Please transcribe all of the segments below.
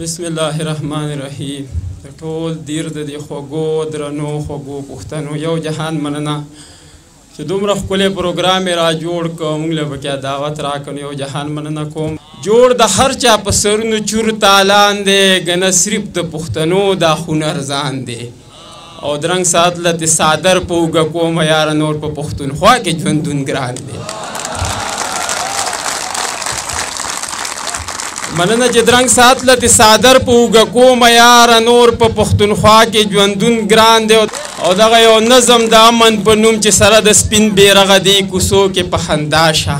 بسم الله الرحمن الرحیم. د ټول دیر د دې خوږو درنو خوږو پښتنو یو جهان مننه چې دومره ښکلی پروګرام یې را جوړ کړ، موږ له پکې دعوت راکړ. یو جهان مننه کوم. جوړ د هر چا په سرونو چور تالان دی، ګنه صرف د پښتنو دا هنر ځان دی. او درنګ ساتله د صادر په اوږه کومه یاره نور په پښتونخوا کې ژوندون ګران دی. مننه چې درنګ ساتله د صادر په اوږه کومه یاره نور په پښتونخوا کې ژوندون ګران دی. او دغه یو نظم د امن په نوم چې سره د سپین بیرغه دی کوڅو کې په خندا شه،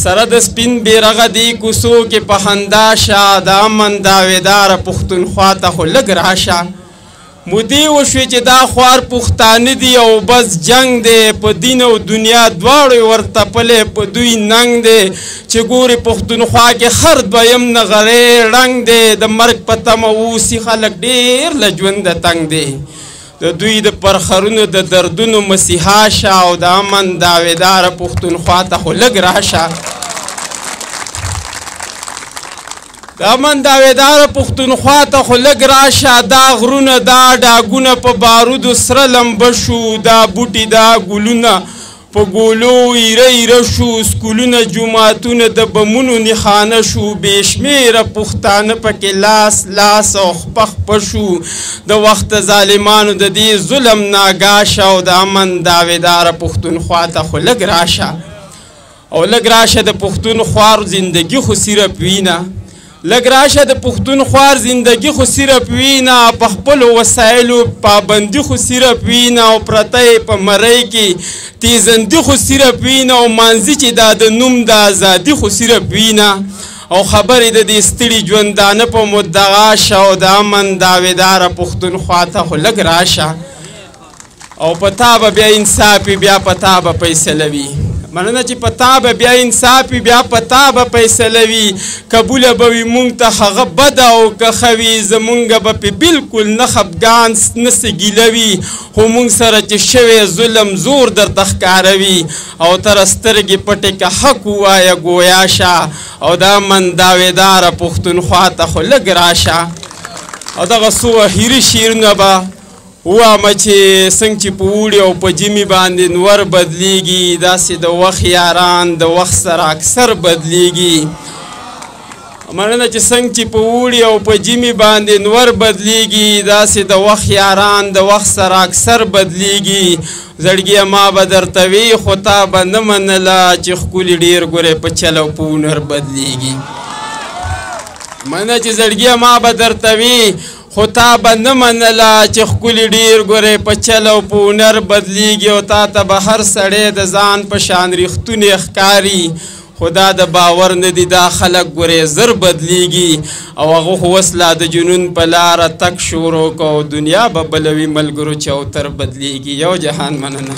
سره د سپین بیرغه دی کوڅو کې په خندا شه، د امن داویداره پښتونخوا ته خو لږ راشه. مودې وشوې چې دا خوار پښتانه دي او بس جنگ دی، په دین او دنیا دواړو ورته پلې په دوی ننګ دی. چې ګورې پښتونخوا کې هر دویم نغرې ړنګ دی، د مرګ په تمه اوسي خلک ډېر له ژونده تنګ دی. د دوی د پرخرونو د دردونو مسیحا شه، او د امن داویداره پښتونخوا ته خو لږ راشه. د امن داویداره پښتونخوا ته خو لږ راشه. دا غرونه دا ډاګونه په بارودو سره لمبه شو، دا بوټي دا ګلونه په ګولو ایره ایره شو، سکولونه جوماتونه د بمونو نښانه شو، بې شمېره پښتانه پکې لاس لاس او خپه خپه شو. د وخت ظالمانو د دې ظلم ناګاشه، او د امن داویداره پښتونخوا ته خو لږ راشه. او لږ راشه د پښتونخوا زندګي خو صرف وینه، لږ راشه د پښتونخوا زندګي خو صرف وینه، په خپلو وسایلو پابندي خو صرف وینه، او پرته یې په مرۍ کې تیزندي خو صرف وینه، او مانځي چې دا د نوم د ازادي خو صرف وینه. او خبرې د دې ستړي ژوندانه په مدعا شه، او د امن داویداره پښتونخوا ته خو لږ راشه. او په تا به بیا انصاف بیا په تا به فیصله وي. مننه چې په تا به بیا انصاف بیا په تا به فیصله وي. قبوله به وي مونږ ته هغه بده او که ښه وي، زمونږ به پې بلکل نه خفګان نه څه ګیله وي، خو مونږ سره چې شوی ظلم زور درته ښکاروي. او تر سترګې پټې که حق ووایه ګویا شه، او د امن داویداره پښتونخوا ته خو لږ راشه. او دغه څو اخري شعرونه به ووامه چې څنګه چې په اوړي او په ژمي باندې نور بدلیږي، داسې د وخت یاران د وخت سره اکثر بدلیږي. مننه چې څنګه چې په اوړي او په ژمي باندې نور بدلیږي، داسې د وخت یاران د وخت سره اکثر بدلیږي. زړګیه ما به درته وي خو تا به نه منله، چې ښکلي ډېر ګورې په چل او په هنر بدلیږي. مننه چې زړګیه ما به درته وي خو تا به نه منله، چې ښکلي ډېر ګورې په چل او په هنر بدلیږي. او تا ته به هر سړی د ځان په شان ریښتونې ښکاري، خو دا د باور نه دي، دا خلک ګورې زر بدلیږي. او هغه خو اوس لا د جنون په لاره تک شروع کو، دنیا به بلوي ملګرو چې اوتر بدلیږي. یو جهان مننه.